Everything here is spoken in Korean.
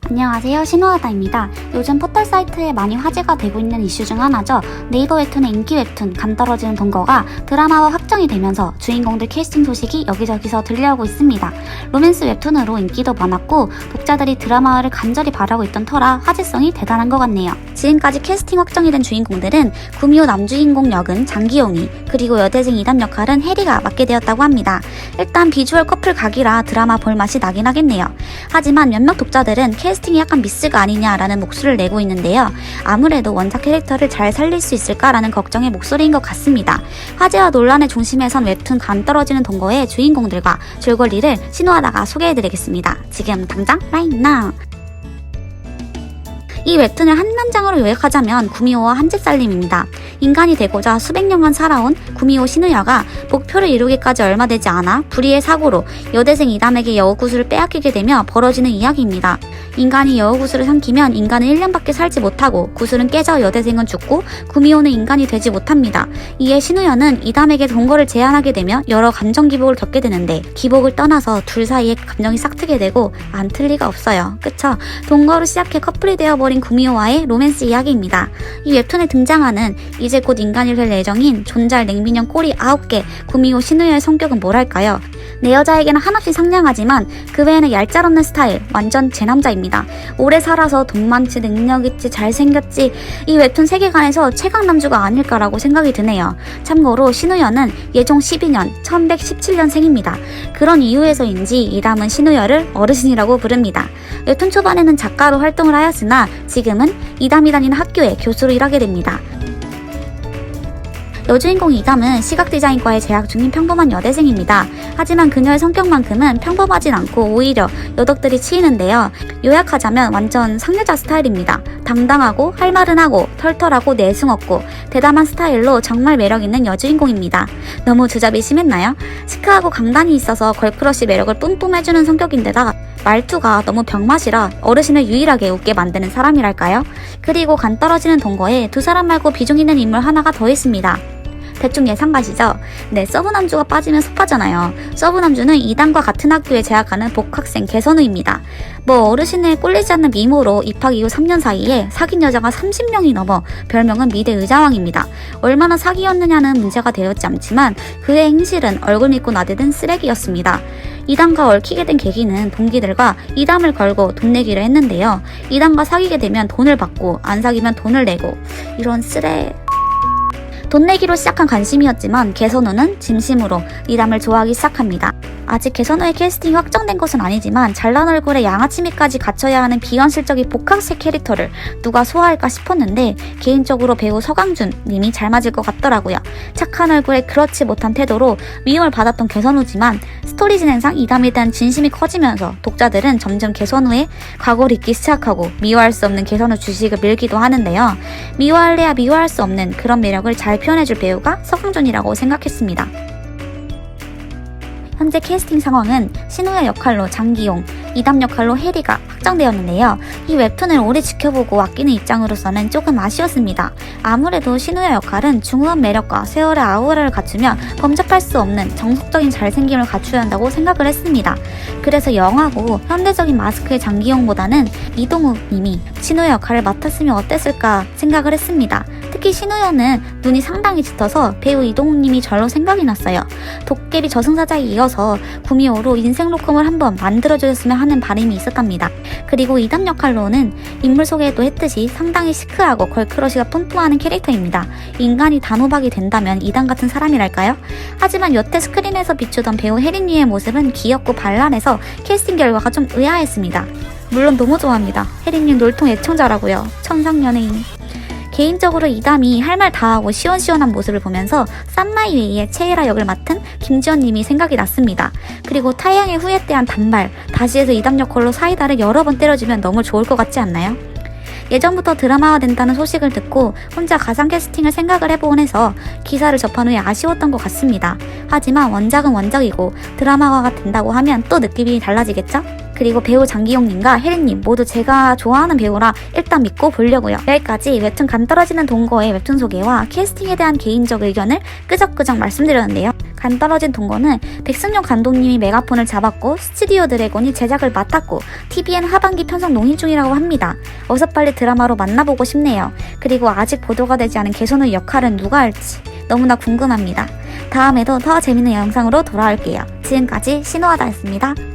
안녕하세요, 신호하다입니다. 요즘 포털 사이트에 많이 화제가 되고 있는 이슈 중 하나죠. 네이버 웹툰의 인기 웹툰 감 떨어지는 동거가 드라마화 확정이 되면서 주인공들 캐스팅 소식이 여기저기서 들려오고 있습니다. 로맨스 웹툰으로 인기도 많았고 독자들이 드라마화를 간절히 바라고 있던 터라 화제성이 대단한 것 같네요. 지금까지 캐스팅 확정이 된 주인공들은 구미호 남주인공 역은 장기용이, 그리고 여대생 이담 역할은 혜리가 맡게 되었다고 합니다. 일단 비주얼 커플 각이라 드라마 볼맛이 나긴 하겠네요. 하지만 몇몇 독자들은 캐스팅이 약간 미스가 아니냐라는 목소리를 내고 있는데요. 아무래도 원작 캐릭터를 잘 살릴 수 있을까라는 걱정의 목소리인 것 같습니다. 화제와 논란의 중심에 선 웹툰 감 떨어지는 동거의 주인공들과 줄거리를 신호하다가 소개해드리겠습니다. 지금 당장 right now! 이 웹툰을 한 문장으로 요약하자면 구미호와 한집살림입니다. 인간이 되고자 수백 년간 살아온 구미호 신우여가 목표를 이루기까지 얼마 되지 않아 불의의 사고로 여대생 이담에게 여우구슬을 빼앗기게 되며 벌어지는 이야기입니다. 인간이 여우구슬을 삼키면 인간은 1년밖에 살지 못하고 구슬은 깨져 여대생은 죽고 구미호는 인간이 되지 못합니다. 이에 신우여는 이담에게 동거를 제안하게 되며 여러 감정 기복을 겪게 되는데, 기복을 떠나서 둘 사이에 감정이 싹트게 되고 안 틀 리가 없어요. 그쵸? 동거로 시작해 커플이 되어버린 구미호와의 로맨스 이야기입니다. 이 웹툰에 등장하는 이제 곧 인간이 될 예정인 존잘 냉민형 꼬리 9개 구미호 신우여의 성격은 뭐랄까요? 내 여자에게는 한없이 상냥하지만 그 외에는 얄짤없는 스타일, 완전 제 남자입니다. 오래 살아서 돈 많지, 능력 있지, 잘생겼지, 이 웹툰 세계관에서 최강 남주가 아닐까라고 생각이 드네요. 참고로 신우여는 예종 12년 1117년생입니다. 그런 이유에서인지 이담은 신우여를 어르신이라고 부릅니다. 웹툰 초반에는 작가로 활동을 하였으나 지금은 이담이 다니는 학교에 교수로 일하게 됩니다. 여주인공 이담은 시각디자인과에 재학 중인 평범한 여대생입니다. 하지만 그녀의 성격만큼은 평범하진 않고 오히려 여덕들이 치이는데요. 요약하자면 완전 상여자 스타일입니다. 당당하고 할 말은 하고 털털하고 내숭 없고 대담한 스타일로 정말 매력있는 여주인공입니다. 너무 주접이 심했나요? 시크하고 강단이 있어서 걸크러쉬 매력을 뿜뿜해주는 성격인데다 말투가 너무 병맛이라 어르신을 유일하게 웃게 만드는 사람이랄까요? 그리고 간 떨어지는 동거에 두 사람 말고 비중 있는 인물 하나가 더 있습니다. 대충 예상 가시죠? 네, 서브남주가 빠지면 섭하잖아요. 서브남주는 이담과 같은 학교에 재학하는 복학생 개선우입니다. 어르신에 꼴리지 않는 미모로 입학 이후 3년 사이에 사귄 여자가 30명이 넘어 별명은 미대 의자왕입니다. 얼마나 사귀었느냐는 문제가 되었지 않지만 그의 행실은 얼굴 믿고 나대는 쓰레기였습니다. 이담과 얽히게 된 계기는 동기들과 이담을 걸고 돈 내기를 했는데요. 이담과 사귀게 되면 돈을 받고 안 사귀면 돈을 내고, 이런 돈 내기로 시작한 관심이었지만 개선우는 진심으로 이담을 좋아하기 시작합니다. 아직 개선우의 캐스팅이 확정된 것은 아니지만 잘난 얼굴에 양아치미까지 갖춰야 하는 비현실적인 복학생 캐릭터를 누가 소화할까 싶었는데 개인적으로 배우 서강준 님이 잘 맞을 것 같더라고요. 착한 얼굴에 그렇지 못한 태도로 미움을 받았던 개선우지만 스토리 진행상 이담에 대한 진심이 커지면서 독자들은 점점 개선우의 과거를 잊기 시작하고 미워할 수 없는 개선우 주식을 밀기도 하는데요. 미워할래야 미워할 수 없는 그런 매력을 잘 표현해줄 배우가 서강준이라고 생각했습니다. 현재 캐스팅 상황은 신우여 역할로 장기용, 이담 역할로 혜리가 확정되었는데요. 이 웹툰을 오래 지켜보고 아끼는 입장으로서는 조금 아쉬웠습니다. 아무래도 신우여 역할은 중후한 매력과 세월의 아우라를 갖추며 범접할 수 없는 정석적인 잘생김을 갖춰야 한다고 생각을 했습니다. 그래서 영하고 현대적인 마스크의 장기용보다는 이동우 님이 신우여 역할을 맡았으면 어땠을까 생각을 했습니다. 특히 신우여는 눈이 상당히 짙어서 배우 이동우 님이 절로 생각이 났어요. 도깨비 저승사자에 이어서 구미호로 인생 로컴을 한번 만들어주셨으면 하는 바람이 있었답니다. 그리고 이담 역할로는 인물 소개도 했듯이 상당히 시크하고 걸크러쉬가 뿜뿜하는 캐릭터입니다. 인간이 단호박이 된다면 이담 같은 사람이랄까요? 하지만 여태 스크린에서 비추던 배우 혜린이의 모습은 귀엽고 발랄해서 캐스팅 결과가 좀 의아했습니다. 물론 너무 좋아합니다. 혜린님 놀통 애청자라고요. 천상연예인. 개인적으로 이담이 할 말 다 하고 시원시원한 모습을 보면서 쌈마이웨이의 채이라 역을 맡은 김지연님이 생각이 났습니다. 그리고 타양의 후예대한 단발, 다시해서 이담 역할로 사이다를 여러 번 때려주면 너무 좋을 것 같지 않나요? 예전부터 드라마화 된다는 소식을 듣고 혼자 가상 캐스팅을 생각을 해보곤 해서 기사를 접한 후에 아쉬웠던 것 같습니다. 하지만 원작은 원작이고 드라마화가 된다고 하면 또 느낌이 달라지겠죠? 그리고 배우 장기용님과 혜린님 모두 제가 좋아하는 배우라 일단 믿고 보려고요. 여기까지 웹툰 감 떨어지는 동거의 웹툰 소개와 캐스팅에 대한 개인적 의견을 끄적끄적 말씀드렸는데요. 간 떨어진 동거는 백승용 감독님이 메가폰을 잡았고 스튜디오 드래곤이 제작을 맡았고 TVN 하반기 편성 논의 중이라고 합니다. 어서 빨리 드라마로 만나보고 싶네요. 그리고 아직 보도가 되지 않은 개선우 역할은 누가 할지 너무나 궁금합니다. 다음에도 더 재밌는 영상으로 돌아올게요. 지금까지 신호하다였습니다.